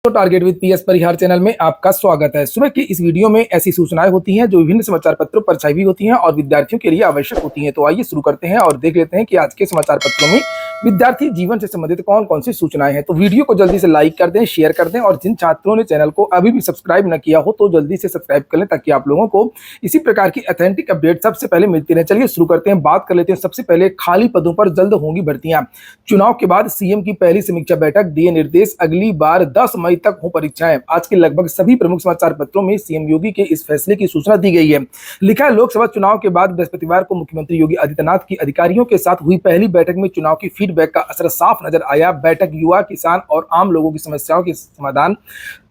तो target with PS Parihar channel में आपका स्वागत है। सुबह की इस वीडियो में ऐसी सूचनाएं होती हैं जो विभिन्न समाचार पत्रों पर छाई हुई होती हैं और विद्यार्थियों के लिए आवश्यक होती हैं। तो आइए शुरू करते हैं और देख लेते हैं कि आज के समाचार पत्रों में विद्यार्थी जीवन से संबंधित कौन कौन सी सूचनाएं हैं। तो वीडियो को जल्दी से लाइक कर दें, शेयर कर दें और जिन छात्रों ने चैनल को अभी भी सब्सक्राइब न किया हो तो जल्दी से सब्सक्राइब कर लें ताकि आप लोगों को इसी प्रकार की ऑथेंटिक अपडेट सबसे पहले मिलती रहे। चलिए शुरू करते हैं, बात कर लेते हैं। सबसे पहले खाली पदों पर जल्द होंगी भर्तियां। चुनाव के बाद सीएम की पहली समीक्षा बैठक, दिए निर्देश, अगली बार 10 मई तक हो परीक्षाएं। आज के लगभग सभी प्रमुख समाचार पत्रों में सीएम योगी के इस फैसले की सूचना दी गई है। लिखा है, लोकसभा चुनाव के बाद बृहस्पतिवार को मुख्यमंत्री योगी आदित्यनाथ की अधिकारियों के साथ हुई पहली बैठक में चुनाव की फीडबैक का असर साफ नजर आया। बैठक युवा, किसान और आम लोगों की समस्याओं के समाधान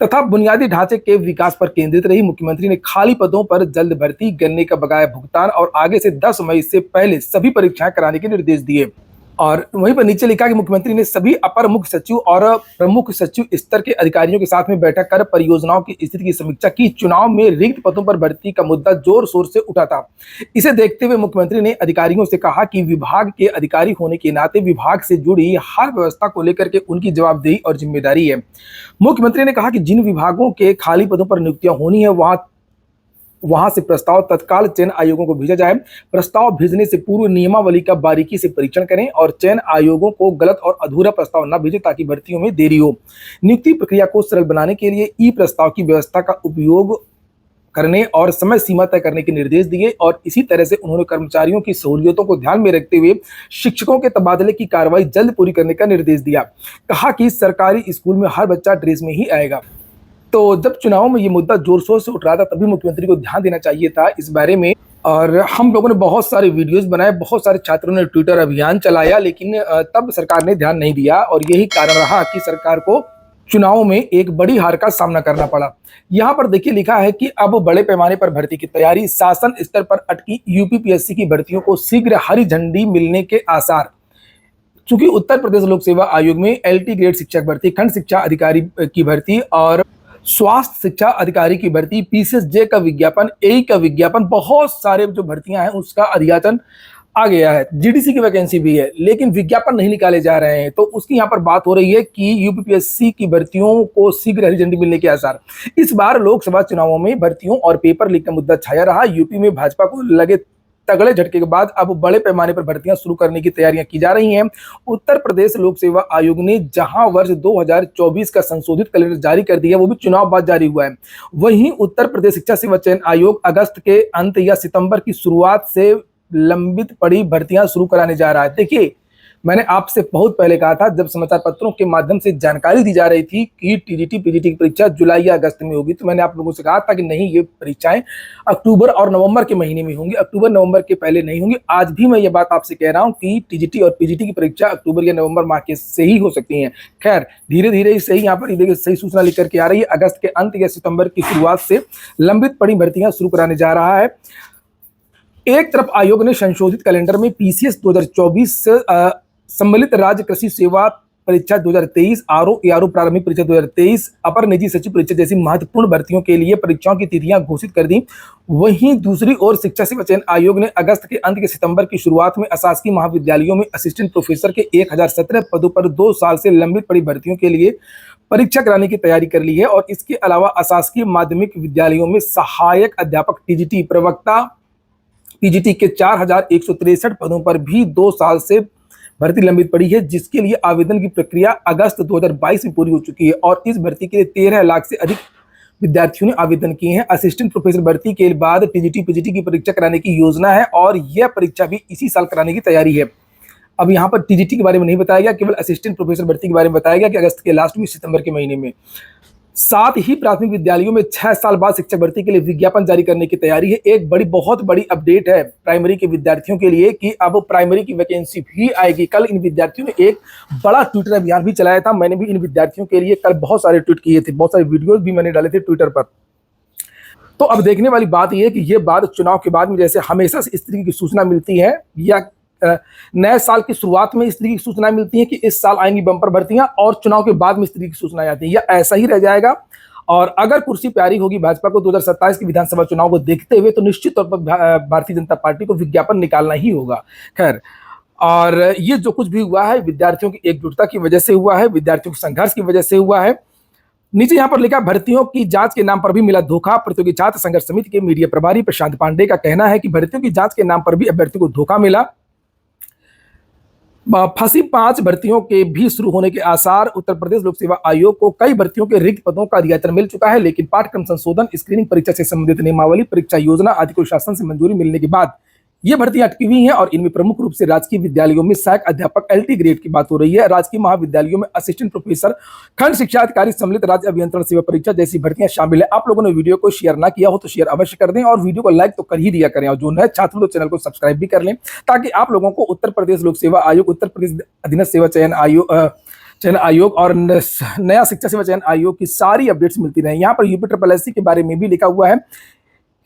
तथा बुनियादी ढांचे के विकास पर केंद्रित रही। मुख्यमंत्री ने खाली पदों पर जल्द भर्ती, गन्ने का बकाया भुगतान और आगे से 10 मई से पहले सभी परीक्षाएं कराने के निर्देश दिए। और वहीं पर नीचे लिखा कि मुख्यमंत्री ने सभी अपर मुख्य सचिव और प्रमुख सचिव स्तर के अधिकारियों के साथ में बैठक कर परियोजनाओं की स्थिति की समीक्षा की। चुनाव में रिक्त पदों पर भर्ती का मुद्दा जोर शोर से उठा था। इसे देखते हुए मुख्यमंत्री ने अधिकारियों से कहा कि विभाग के अधिकारी होने के नाते विभाग से जुड़ी हर व्यवस्था को लेकर के उनकी जवाबदेही और जिम्मेदारी है। मुख्यमंत्री ने कहा कि जिन विभागों के खाली पदों पर नियुक्तियां होनी है वहां से प्रस्ताव तत्काल चयन आयोगों को भेजा जाए। प्रस्ताव भेजने से पूर्व नियमावली का बारीकी से परीक्षण करें और चयन आयोगों को गलत और अधूरा प्रस्ताव न भेजें ताकि भर्तियों में देरी हो। नियुक्ति प्रक्रिया को सरल बनाने के लिए ई प्रस्ताव की व्यवस्था का उपयोग करने और समय सीमा तय करने के निर्देश दिए। और इसी तरह से उन्होंने कर्मचारियों की सहूलियतों को ध्यान में रखते हुए शिक्षकों के तबादले की कार्रवाई जल्द पूरी करने का निर्देश दिया। कहा कि सरकारी स्कूल में हर बच्चा ड्रेस में ही आएगा। तो जब चुनाव में ये मुद्दा जोर शोर से उठ रहा था तभी मुख्यमंत्री को ध्यान देना चाहिए था इस बारे में। और हम लोगों ने बहुत सारे वीडियोस बनाए, बहुत सारे छात्रों ने ट्विटर अभियान चलाया, लेकिन तब सरकार ने ध्यान नहीं दिया और यही कारण रहा कि सरकार को चुनाव में एक बड़ी हार का सामना करना पड़ा। यहाँ पर देखिए लिखा है कि अब बड़े पैमाने पर भर्ती की तैयारी, शासन स्तर पर अटकी यूपीपीएससी की भर्तियों को शीघ्र हरी झंडी मिलने के आसार। चूंकि उत्तर प्रदेश लोक सेवा आयोग में एलटी ग्रेड शिक्षक भर्ती, खंड शिक्षा अधिकारी की भर्ती और स्वास्थ्य शिक्षा अधिकारी की भर्ती, पीसीएसजे का विज्ञापन, एई का विज्ञापन, बहुत सारे जो भर्तियां हैं उसका अधियाचन आ गया है। जीडीसी की वैकेंसी भी है लेकिन विज्ञापन नहीं निकाले जा रहे हैं। तो उसकी यहाँ पर बात हो रही है कि यूपीपीएससी की भर्तियों को शीघ्र हरी झंडी मिलने के आसार। इस बार लोकसभा चुनावों में भर्तियों और पेपर लीक का मुद्दा छाया रहा। यूपी में भाजपा को लगे तगड़े झटके के बाद अब बड़े पैमाने पर भर्तियां शुरू करने की तैयारियां की जा रही हैं। उत्तर प्रदेश लोक सेवा आयोग ने जहां वर्ष 2024 का संशोधित कैलेंडर जारी कर दिया, वो भी चुनाव बाद जारी हुआ है। वहीं उत्तर प्रदेश शिक्षा सेवा चयन आयोग अगस्त के अंत या सितंबर की शुरुआत से लंबित पड़ी भर्तियां शुरू कराने जा रहा है। देखिए, मैंने आपसे बहुत पहले कहा था, जब समाचार पत्रों के माध्यम से जानकारी दी जा रही थी कि टीजीटी पीजीटी की परीक्षा जुलाई या अगस्त में होगी, तो मैंने आप लोगों से कहा था कि नहीं, ये परीक्षाएं अक्टूबर और नवंबर के महीने में होंगी, अक्टूबर नवंबर के पहले नहीं होंगी। आज भी मैं ये बात आपसे कह रहा हूं कि टीजीटी और पीजीटी की परीक्षा अक्टूबर या नवंबर माह के से ही हो सकती है। खैर, धीरे धीरे सही यहाँ पर देखिए सही सूचना लेकर के आ रही है। अगस्त के अंत या सितंबर की शुरुआत से लंबित पड़ी भर्तियां शुरू कराने जा रहा है। एक तरफ आयोग ने संशोधित कैलेंडर में पीसीएस 2024, सम्मिलित राज्य कृषि सेवा परीक्षा 2023, आरओ एआरओ प्रारंभिक परीक्षा 2023, अपर निजी सचिव परीक्षा जैसी महत्वपूर्ण भर्तियों के लिए परीक्षाओं की तिथियां घोषित कर दी। वहीं दूसरी ओर शिक्षा सेवा चयन आयोग ने अगस्त के अंत के सितंबर की शुरुआत में अशासकीय महाविद्यालयों में असिस्टेंट प्रोफेसर के 1017 पदों पर 2 साल से लंबित पड़ी भर्तियों के लिए परीक्षा कराने की तैयारी कर ली है। और इसके अलावा अशासकीय माध्यमिक विद्यालयों में सहायक अध्यापक टीजीटी, प्रवक्ता पीजीटी के 4163 पदों पर भी 2 साल से भर्ती लंबित पड़ी है, जिसके लिए आवेदन की प्रक्रिया अगस्त 2022 में पूरी हो चुकी है। और इस भर्ती के लिए 13 लाख से अधिक विद्यार्थियों ने आवेदन किए हैं। असिस्टेंट प्रोफेसर भर्ती के बाद टीजीटी पीजीटी की परीक्षा कराने की योजना है और यह परीक्षा भी इसी साल कराने की तैयारी है। अब यहाँ पर टीजीटी के बारे में नहीं बताया गया, केवल असिस्टेंट प्रोफेसर भर्ती के बारे में बताया गया कि अगस्त के लास्ट में, सितंबर के महीने में। साथ ही प्राथमिक विद्यालयों में 6 साल बाद शिक्षक भर्ती के लिए विज्ञापन जारी करने की तैयारी है। एक बहुत बड़ी अपडेट है प्राइमरी के विद्यार्थियों के लिए कि अब प्राइमरी की वैकेंसी भी आएगी। कल इन विद्यार्थियों ने एक बड़ा ट्विटर अभियान भी चलाया था। मैंने भी इन विद्यार्थियों के लिए कल बहुत सारे ट्वीट किए थे, बहुत सारे वीडियोज भी मैंने डाले थे ट्विटर पर। तो अब देखने वाली बात यह है कि ये बात चुनाव के बाद में जैसे हमेशा से इस तरीके की सूचना मिलती है या नए साल की शुरुआत में इस तरीके की सूचनाएं मिलती हैं कि इस साल आएंगी बम्पर भर्तियां, और चुनाव के बाद में इस तरीके की सूचनाएं आती हैं, या ऐसा ही रह जाएगा। और अगर कुर्सी प्यारी होगी भाजपा को 2027 के विधानसभा चुनाव को देखते हुए, तो निश्चित तौर पर भारतीय जनता पार्टी को विज्ञापन निकालना ही होगा। खैर, और ये जो कुछ भी हुआ है विद्यार्थियों की एकजुटता की वजह से हुआ है, विद्यार्थियों के संघर्ष की वजह से हुआ है। नीचे यहाँ पर लिखा, भर्तियों की जांच के नाम पर भी मिला धोखा। प्रतियोगी छात्र संघर्ष समिति के मीडिया प्रभारी प्रशांत पांडे का कहना है कि भर्तियों की जांच के नाम पर भी अभ्यर्थियों को धोखा मिला। फंसी 5 भर्तियों के भी शुरू होने के आसार। उत्तर प्रदेश लोक सेवा आयोग को कई भर्तियों के रिक्त पदों का अधियाचन मिल चुका है, लेकिन पाठ्यक्रम संशोधन, स्क्रीनिंग परीक्षा से संबंधित नियमावली, परीक्षा योजना आदि को शासन से मंजूरी मिलने के बाद ये भर्तियां अटकी हुई हैं और इनमें प्रमुख रूप से राजकीय विद्यालयों में सहायक अध्यापक LT ग्रेड की बात हो रही है। राजकीय महाविद्यालयों में असिस्टेंट प्रोफेसर, खंड शिक्षा अधिकारी सम्मिलित राज्य अभियंत्रण सेवा परीक्षा जैसी भर्तियां शामिल है। आप लोगों ने वीडियो को शेयर ना किया हो तो शेयर अवश्य कर दें और वीडियो को लाइक तो कर ही दिया करें, और जो नए छात्र तो चैनल को सब्सक्राइब भी कर लें, ताकि आप लोगों को उत्तर प्रदेश लोक सेवा आयोग, उत्तर प्रदेश अधीनस्थ सेवा चयन आयोग और नया शिक्षा सेवा चयन आयोग की सारी अपडेट्स मिलती रहे। यहाँ पर UPSSC के बारे में भी लिखा हुआ है।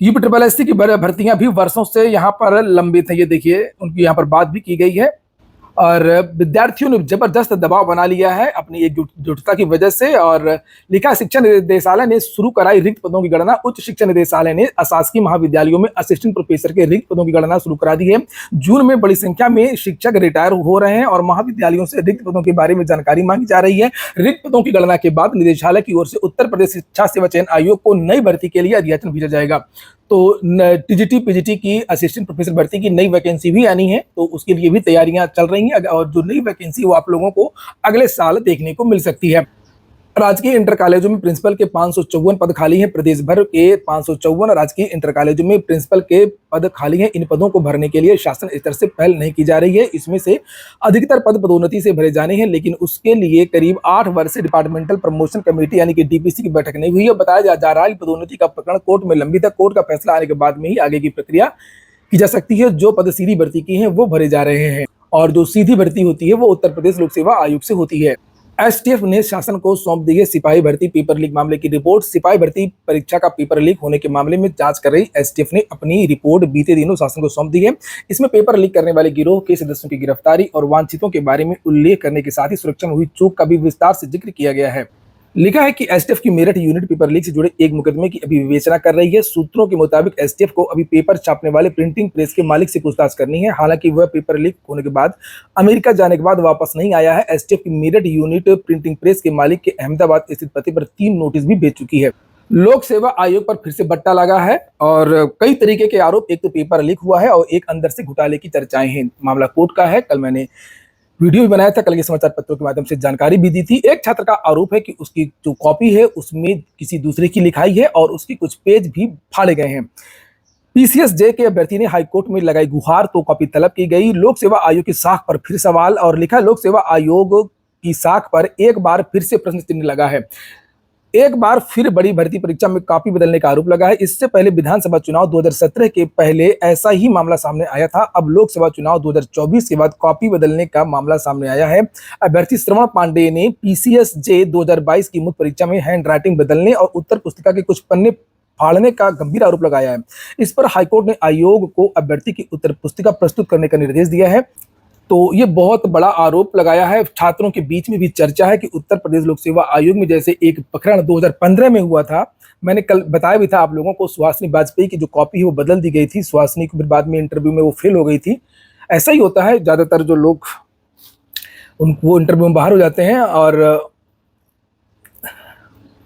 UPSSC की भर्तियां भी वर्षों से यहाँ पर लंबित है। ये देखिए, उनकी यहाँ पर बात भी की गई है और विद्यार्थियों ने जबरदस्त दबाव बना लिया है अपनी एकजुटता की वजह से। और लिखा, शिक्षा निदेशालय ने शुरू कराई रिक्त पदों की गणना। उच्च शिक्षा निदेशालय ने अशासकीय महाविद्यालयों में असिस्टेंट प्रोफेसर के रिक्त पदों की गणना शुरू करा दी है। जून में बड़ी संख्या में शिक्षक रिटायर हो रहे हैं और महाविद्यालयों से रिक्त पदों के बारे में जानकारी मांगी जा रही है। रिक्त पदों की गणना के बाद निदेशालय की ओर से उत्तर प्रदेश शिक्षा सेवा चयन आयोग को नई भर्ती के लिए अधियाचन भेजा जाएगा। तो TGT PGT की असिस्टेंट प्रोफेसर भर्ती की नई वैकेंसी भी आनी है, तो उसके लिए भी तैयारियां चल रही हैं और जो नई वैकेंसी वो आप लोगों को अगले साल देखने को मिल सकती है। राजकीय इंटर कॉलेजों में प्रिंसिपल के 554 पद खाली हैं। प्रदेश भर के 554 राजकीय इंटर कॉलेजों में प्रिंसिपल के पद खाली हैं। इन पदों को भरने के लिए शासन स्तर से पहल नहीं की जा रही है। इसमें से अधिकतर पद पदोन्नति से भरे जाने हैं, लेकिन उसके लिए करीब 8 वर्ष से डिपार्टमेंटल प्रमोशन कमेटी यानी कि DPC की बैठक नहीं हुई है। बताया जा रहा है कि पदोन्नति का प्रकरण कोर्ट में लंबित है। कोर्ट का फैसला आने के बाद में ही आगे की प्रक्रिया की जा सकती है। जो पद सीधी भर्ती की हैं वो भरे जा रहे हैं और जो सीधी भर्ती होती है वो उत्तर प्रदेश लोक सेवा आयोग से होती है। STF ने शासन को सौंप दी है सिपाही भर्ती पेपर लीक मामले की रिपोर्ट। सिपाही भर्ती परीक्षा का पेपर लीक होने के मामले में जांच कर रही STF ने अपनी रिपोर्ट बीते दिनों शासन को सौंप दी है। इसमें पेपर लीक करने वाले गिरोह के सदस्यों की गिरफ्तारी और वांछितों के बारे में उल्लेख करने के साथ ही सुरक्षा में हुई चूक का भी विस्तार से जिक्र किया गया है। लिखा है कि STF की मेरठ यूनिट पेपर लीक से जुड़े एक मुकदमे की अभी विवेचना कर रही है। सूत्रों के मुताबिक STF को अभी पेपर छापने वाले प्रिंटिंग प्रेस के मालिक से पूछताछ करनी है। हालांकि वह पेपर लीक होने के बाद अमेरिका जाने के बाद वापस नहीं आया है। STF की मेरठ यूनिट प्रिंटिंग प्रेस के मालिक के अहमदाबाद स्थित पते पर 3 नोटिस भी भेज चुकी है। लोक सेवा आयोग पर फिर से बट्टा लगा है और कई तरीके के आरोप, एक तो पेपर लीक हुआ है और एक अंदर से घोटाले की चर्चाएं हैं। मामला कोर्ट का है। कल मैंने वीडियो भी बनाया था, कल के समाचार पत्रों के माध्यम से जानकारी भी दी थी। एक छात्र का आरोप है कि उसकी जो कॉपी है उसमें किसी दूसरे की लिखाई है और उसके कुछ पेज भी फाड़े गए हैं। PCSJ के अभ्यर्थी ने हाईकोर्ट में लगाई गुहार तो कॉपी तलब की गई। लोक सेवा आयोग की साख पर फिर सवाल और लिखा, लोक सेवा आयोग की साख पर एक बार फिर से प्रश्न चिन्ह लगा है। एक बार फिर बड़ी भर्ती परीक्षा में कॉपी बदलने का आरोप लगा है। इससे पहले विधानसभा चुनाव 2017 के पहले ऐसा ही मामला सामने आया था। अब लोकसभा चुनाव 2024 के बाद कॉपी बदलने का मामला सामने आया है। अभ्यर्थी श्रवण पांडे ने PCSJ 2022 की मुख्य परीक्षा में हैंड राइटिंग बदलने और उत्तर पुस्तिका के कुछ पन्ने फाड़ने का गंभीर आरोप लगाया है। इस पर हाईकोर्ट ने आयोग को अभ्यर्थी की उत्तर पुस्तिका प्रस्तुत करने का निर्देश दिया है। तो ये बहुत बड़ा आरोप लगाया है। छात्रों के बीच में भी चर्चा है कि उत्तर प्रदेश लोक सेवा आयोग में जैसे एक प्रकरण 2015 में हुआ था, मैंने कल बताया भी था आप लोगों को, सुहासिनी वाजपेयी की जो कॉपी है वो बदल दी गई थी। सुहासिनी को फिर बाद में इंटरव्यू में वो फेल हो गई थी। ऐसा ही होता है, ज्यादातर जो लोग वो इंटरव्यू में बाहर हो जाते हैं। और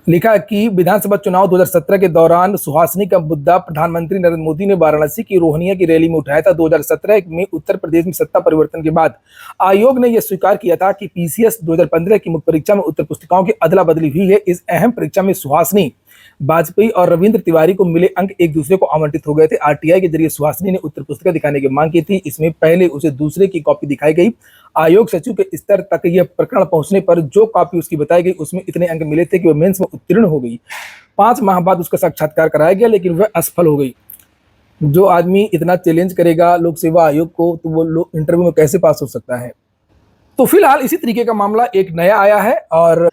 लिखा कि विधानसभा चुनाव 2017 के दौरान सुहासिनी का मुद्दा प्रधानमंत्री नरेंद्र मोदी ने वाराणसी की रोहनिया की रैली में उठाया था। 2017 में उत्तर प्रदेश में सत्ता परिवर्तन के बाद आयोग ने यह स्वीकार किया था कि PCS 2015 की मुख्य परीक्षा में उत्तर पुस्तिकाओं की अदला बदली हुई है। इस अहम परीक्षा में सुहासिनी वाजपेयी और रविंद्र तिवारी को मिले अंक एक दूसरे को आवंटित हो गए थे। RTI के जरिए सुहासिनी ने उत्तर पुस्तिका दिखाने की मांग की थी। इसमें पहले उसे दूसरे की कॉपी दिखाई गई। आयोग सचिव के स्तर तक यह प्रकरण पहुंचने पर जो कॉपी उसकी बताई गई उसमें इतने अंक मिले थे कि वह मेंस में उत्तीर्ण हो गई। 5 माह बाद उसका साक्षात्कार कराया गया, लेकिन वह असफल हो गई। जो आदमी इतना चैलेंज करेगा लोक सेवा आयोग को, तो वो इंटरव्यू में कैसे पास हो सकता है। तो फिलहाल इसी तरीके का मामला एक नया आया है और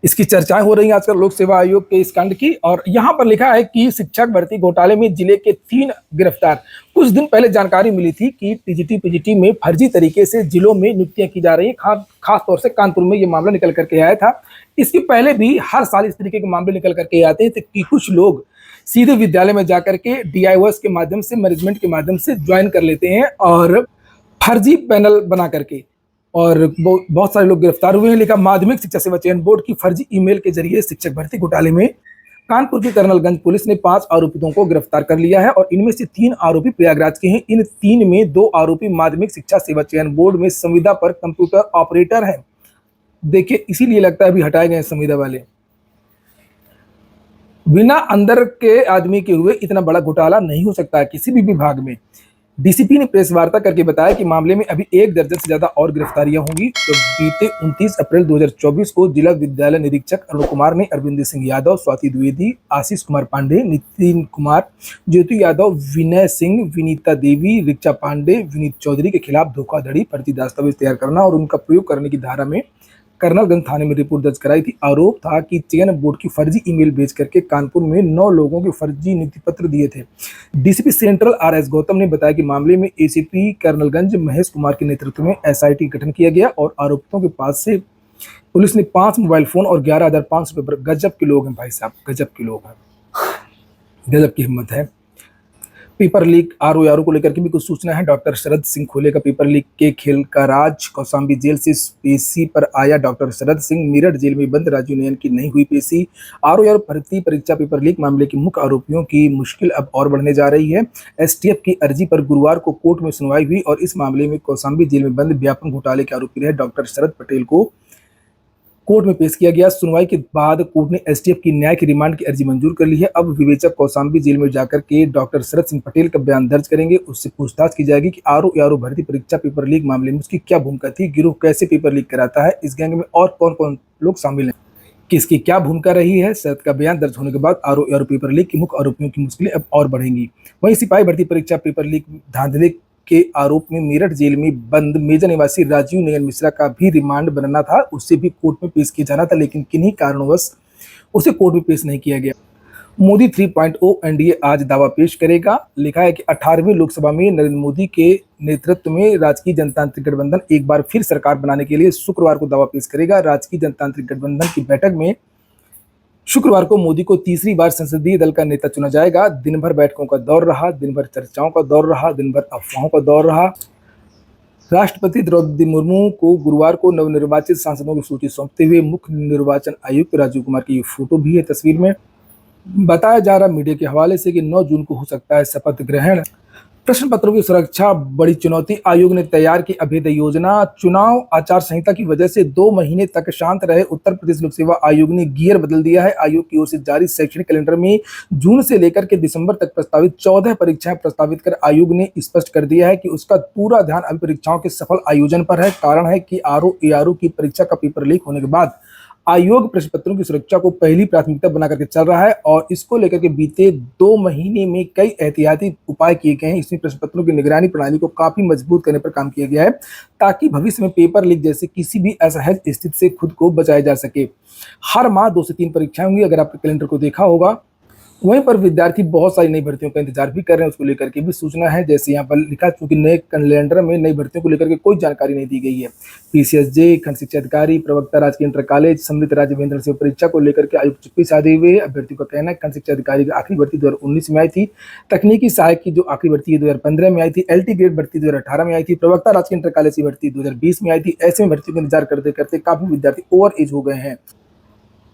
इसकी चर्चाएं हो रही हैं आजकल लोक सेवा आयोग के इस कांड की। और यहाँ पर लिखा है कि शिक्षक भर्ती घोटाले में जिले के 3 गिरफ्तार। कुछ दिन पहले जानकारी मिली थी कि TGT PGT में फर्जी तरीके से जिलों में नियुक्तियां की जा रही हैं। खास तौर से कानपुर में ये मामला निकल करके आया था। इसके पहले भी हर साल इस तरीके के मामले निकल करके आते हैं कि कुछ लोग सीधे विद्यालय में जाकर के DIOS के माध्यम से, मैनेजमेंट के माध्यम से ज्वाइन कर लेते हैं और फर्जी पैनल बना करके और बहुत सारे लोग गिरफ्तार हुए हैं। लिखा माध्यमिक शिक्षा सेवा चयन बोर्ड की फर्जी ईमेल के जरिए शिक्षक भर्ती घोटाले में कानपुर की कर्नलगंज पुलिस ने 5 आरोपितों को गिरफ्तार कर लिया है और इनमें से 3 आरोपी प्रयागराज के हैं। इन 3 में 2 आरोपी माध्यमिक शिक्षा सेवा चयन बोर्ड में संविदा पर कंप्यूटर ऑपरेटर हैं। देखिए, इसीलिए लगता है अभी हटाए गए संविदा वाले। बिना अंदर के आदमी के हुए इतना बड़ा घोटाला नहीं हो सकता है किसी भी विभाग में। डीसीपी ने प्रेस वार्ता करके बताया कि मामले में अभी 1 दर्जन से ज्यादा और गिरफ्तारियां होंगी। तो बीते 29 अप्रैल 2024 को जिला विद्यालय निरीक्षक अरुण कुमार ने अरविंद सिंह यादव, स्वाति द्विवेदी, आशीष कुमार पांडे, नितिन कुमार, ज्योति यादव, विनय सिंह, विनीता देवी, रिचा पांडे, विनीत चौधरी के खिलाफ धोखाधड़ी, फर्जी दस्तावेज तैयार करना और उनका प्रयोग करने की धारा में कर्नलगंज थाने में रिपोर्ट दर्ज कराई थी। आरोप था कि चयन बोर्ड की फर्जी ईमेल भेज करके कानपुर में 9 लोगों के फर्जी नियुक्ति पत्र दिए थे। डीसीपी सेंट्रल आरएस गौतम ने बताया कि मामले में एसीपी कर्नलगंज महेश कुमार के नेतृत्व में एसआईटी गठन किया गया और आरोपितों के पास से पुलिस ने 5 मोबाइल फोन और 11,500 रुपये पर। गजब के लोग हैं भाई साहब, गजब के लोग हैं, गजब की हिम्मत है। पेपर लीक आरओ को लेकर के भी कुछ सूचना है। डॉक्टर शरद सिंह खोले का पेपर लीक के खेल का राज। कौशाम्बी जेल से पेशी पर आया डॉक्टर शरद सिंह। मेरठ जेल में बंद राजीव नयन की नहीं हुई पेशी। आरओ भर्ती परीक्षा पेपर लीक मामले के मुख्य आरोपियों की मुश्किल अब और बढ़ने जा रही है। एसटीएफ की अर्जी पर गुरुवार को कोर्ट में सुनवाई हुई और इस मामले में कौशाम्बी जेल में बंद व्यापक घोटाले के आरोपी रहे डॉक्टर शरद पटेल को कोर्ट में पेश किया गया। सुनवाई के बाद कोर्ट ने एसटीएफ की न्यायिक रिमांड की अर्जी मंजूर कर ली है। अब विवेचक कौशाम्बी जेल में जाकर के डॉक्टर शरद सिंह पटेल का बयान दर्ज करेंगे। उससे पूछताछ की जाएगी कि आरओ भर्ती परीक्षा पेपर लीक मामले में उसकी क्या भूमिका थी, गिरोह कैसे पेपर लीक कराता है, इस गैंग में और कौन कौन लोग शामिल हैं, किसकी क्या भूमिका रही है। शरद का बयान दर्ज होने के बाद आरओ पेपर लीक के मुख्य आरोपियों की मुश्किलें अब और बढ़ेंगी। वहीं सिपाही भर्ती परीक्षा पेपर लीक धांधले के आरोप में मेरठ जेल में बंद मेजा निवासी राजीव नयन मिश्रा का भी रिमांड बनना था। उससे भी कोर्ट में पेश किया जाना था, लेकिन किन्हीं कारणवश उसे कोर्ट में पेश नहीं किया गया। मोदी 3.0 एनडीए आज दावा पेश करेगा। लिखा है कि 18वीं लोकसभा में नरेंद्र मोदी के नेतृत्व में राजकीय जनतांत्रिक गठबंधन एक बार फिर सरकार बनाने के लिए शुक्रवार को दावा पेश करेगा। राजकीय जनतांत्रिक गठबंधन की बैठक में शुक्रवार को मोदी को तीसरी बार संसदीय दल का नेता चुना जाएगा। दिन भर बैठकों का दौर रहा, दिन भर चर्चाओं का दौर रहा, दिन भर अफवाहों का दौर रहा। राष्ट्रपति द्रौपदी मुर्मू को गुरुवार को नवनिर्वाचित सांसदों की सूची सौंपते हुए मुख्य निर्वाचन आयुक्त राजीव कुमार की ये फोटो भी है तस्वीर में। बताया जा रहा मीडिया के हवाले से कि 9 जून को हो सकता है शपथ ग्रहण। प्रश्न पत्रों की सुरक्षा बड़ी चुनौती, आयोग ने तैयार की अभेद योजना। चुनाव आचार संहिता की वजह से 2 महीने तक शांत रहे उत्तर प्रदेश लोक सेवा आयोग ने गियर बदल दिया है। आयोग की ओर से जारी शैक्षणिक कैलेंडर में जून से लेकर के दिसंबर तक प्रस्तावित 14 परीक्षाएं प्रस्तावित कर आयोग ने स्पष्ट कर दिया है कि उसका पूरा ध्यान अभी परीक्षाओं के सफल आयोजन पर है। कारण है कि आरओ की परीक्षा का पेपर लीक होने के बाद आयोग प्रश्न पत्रों की सुरक्षा को पहली प्राथमिकता बना करके चल रहा है और इसको लेकर के बीते 2 महीने में कई एहतियाती उपाय किए गए हैं। इसमें प्रश्न पत्रों की निगरानी प्रणाली को काफी मजबूत करने पर काम किया गया है ताकि भविष्य में पेपर लीक जैसे किसी भी असहज स्थिति से खुद को बचाया जा सके। हर माह 2 से 3 परीक्षाएं होंगी, अगर आपने कैलेंडर को देखा होगा। वहीं पर विद्यार्थी बहुत सारी नई भर्तियों का इंतजार भी कर रहे हैं, उसको लेकर के भी सूचना है। जैसे यहाँ पर लिखा, चूंकि नए कैलेंडर में नई भर्तियों को लेकर के कोई जानकारी नहीं दी गई है। पीसीएसजे, खंड शिक्षा अधिकारी, प्रवक्ता राजकीय इंटर कॉलेज, समृद्ध राजवेंद्र सेवा परीक्षा को लेकर के आयुक्त चुप्पी साधे हुए। अभ्यर्थियों का कहना है खंड शिक्षा अधिकारी की आखिरी भर्ती 2019 में आई थी। तकनीकी सहायक की जो आखिरी भर्ती 2015 में आई थी। एलटी ग्रेड भर्ती 2018 में आई थी। प्रवक्ता राजकीय इंटर कॉलेज की भर्ती 2020 में आई थी। ऐसे में भर्ती का इंतजार करते करते काफी विद्यार्थी ओवर एज हो गए हैं।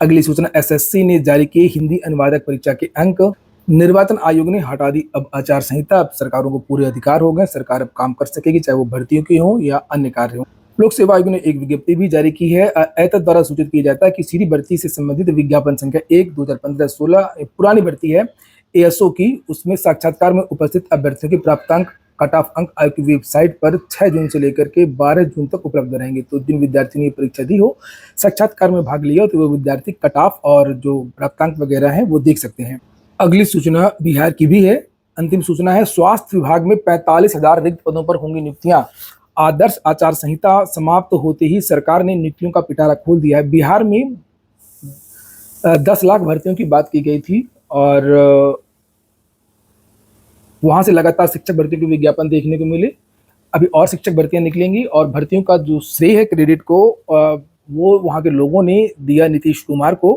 अगली सूचना, एसएससी ने जारी किए हिंदी अनुवादक परीक्षा के अंक। निर्वाचन आयोग ने हटा दी अब आचार संहिता। अब सरकारों को पूरे अधिकार हो गए, सरकार अब काम कर सकेगी, चाहे वो भर्तियों की हो या अन्य कार्य हो। लोक सेवा आयोग ने एक विज्ञप्ति भी जारी की है। एतद द्वारा सूचित किया जाता है कि सीधी भर्ती से संबंधित विज्ञापन संख्या 1 2015-16 पुरानी भर्ती है एएसओ की, उसमें साक्षात्कार में उपस्थित अभ्यर्थियों के प्राप्तांक कट ऑफ अंक आयोग की वेबसाइट पर 6 जून से लेकर के 12 जून तक उपलब्ध रहेंगे। तो जिन विद्यार्थी ने परीक्षा दी हो, साक्षात्कार में भाग लिया हो, तो वो विद्यार्थी कट ऑफ और जो प्राप्तांक वगैरह है वो देख सकते हैं। अगली सूचना बिहार की भी है। अंतिम सूचना है, स्वास्थ्य विभाग में 45,000 रिक्त पदों पर होंगी नियुक्तियां। आदर्श आचार संहिता समाप्त होते ही सरकार ने नियुक्तियों का पिटारा खोल दिया है। बिहार में 10 लाख भर्तियों की बात की गई थी और वहां से लगातार शिक्षक भर्तियों के विज्ञापन देखने को मिले। अभी और शिक्षक भर्तियां निकलेंगी और भर्तियों का जो श्रेय है क्रेडिट को वो वहां के लोगों ने दिया नीतीश कुमार को।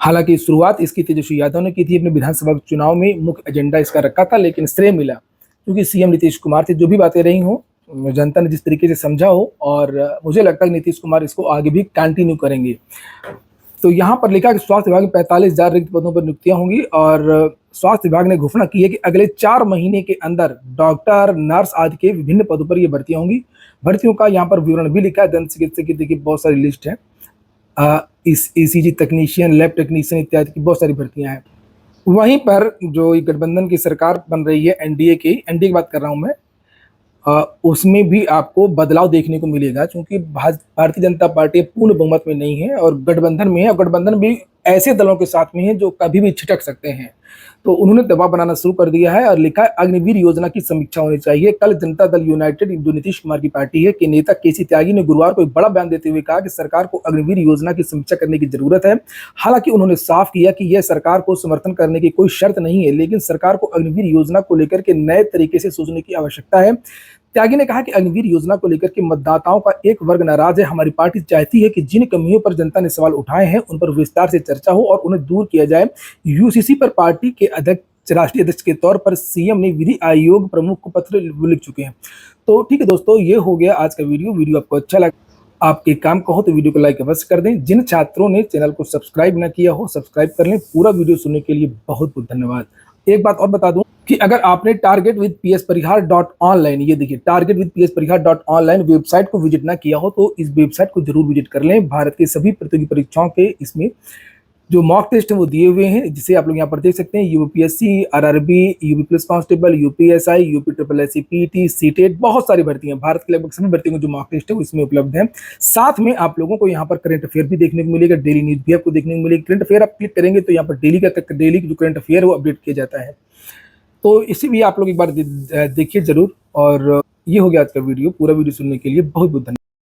हालांकि शुरुआत इसकी तेजस्वी यादव ने की थी, अपने विधानसभा चुनाव में मुख्य एजेंडा इसका रखा था, लेकिन श्रेय मिला क्योंकि सीएम नीतीश कुमार थे। जो भी बातें रही हों, जनता ने जिस तरीके से समझा हो, और मुझे लगता है कि नीतीश कुमार इसको आगे भी कंटिन्यू करेंगे। तो यहाँ पर लिखा है कि स्वास्थ्य विभाग में 45,000 रिक्त पदों पर नियुक्तियां होंगी, और स्वास्थ्य विभाग ने घोषणा की है कि अगले 4 महीने के अंदर डॉक्टर, नर्स आदि के विभिन्न पदों पर ये भर्तियां होंगी। भर्तियों का यहाँ पर विवरण भी लिखा है। दंत चिकित्सक की देखिए बहुत सारी लिस्ट है, इस ईसीजी तकनीशियन, लैब टेक्नीशियन इत्यादि की बहुत सारी भर्तियां हैं। वहीं पर जो गठबंधन की सरकार बन रही है, एनडीए की बात कर रहा हूं मैं, उसमें भी आपको बदलाव देखने को मिलेगा, क्योंकि भारतीय जनता पार्टी पूर्ण बहुमत में नहीं है और गठबंधन में है, और गठबंधन भी ऐसे दलों के साथ में है जो कभी भी छिटक सकते हैं। तो उन्होंने दबाव बनाना शुरू कर दिया है और लिखा है अग्निवीर योजना की समीक्षा होनी चाहिए। कल जनता दल यूनाइटेड, जो नीतीश कुमार की पार्टी है, के नेता केसी त्यागी ने गुरुवार को एक बड़ा बयान देते हुए कहा कि सरकार को अग्निवीर योजना की समीक्षा करने की जरूरत है। हालांकि उन्होंने साफ किया कि यह सरकार को समर्थन करने की कोई शर्त नहीं है, लेकिन सरकार को अग्निवीर योजना को लेकर के नए तरीके से सोचने की आवश्यकता है। त्यागी ने कहा कि अग्निवीर योजना को लेकर के मतदाताओं का एक वर्ग नाराज है। हमारी पार्टी चाहती है कि जिन कमियों पर जनता ने सवाल उठाए हैं उन पर विस्तार से चर्चा हो और उन्हें दूर किया जाए। यूसीसी पर पार्टी के अध्यक्ष, राष्ट्रीय अध्यक्ष के तौर पर सीएम ने विधि आयोग प्रमुख को पत्र लिख चुके हैं। तो ठीक है दोस्तों, ये हो गया आज का वीडियो आपको अच्छा लगा, आपके काम का हो तो वीडियो को लाइक अवश्य कर दें। जिन छात्रों ने चैनल को सब्सक्राइब ना किया हो, सब्सक्राइब कर लें। पूरा वीडियो सुनने के लिए बहुत बहुत धन्यवाद। एक बात और बता दूं कि अगर आपने targetwithpsparihaar.online, ये देखिए targetwithpsparihaar.online वेबसाइट को विजिट ना किया हो तो इस वेबसाइट को जरूर विजिट कर लें। भारत के सभी प्रतियोगी परीक्षाओं के इसमें जो मॉक टेस्ट है वो दिए हुए हैं, जिसे आप लोग यहाँ पर देख सकते हैं। UPSC, RRB, UP police constable, UPSI, UP triple SC, PT, CTET, बहुत सारी भर्तियां, भारत के लगभग सभी भर्तियों के जो मॉक टेस्ट है वो इसमें उपलब्ध है। साथ में आप लोगों को यहाँ पर करंट अफेयर भी देखने को मिलेगा, डेली न्यूज भी आपको देखने को मिलेगी। करंट अफेयर आप क्लिक करेंगे तो यहाँ पर डेली की जो करंट अफेयर है वो अपडेट किया जाता है। तो इसे भी आप लोग एक बार देखिए जरूर। और ये हो गया आज का वीडियो। पूरा वीडियो सुनने के लिए बहुत बहुत धन्यवाद।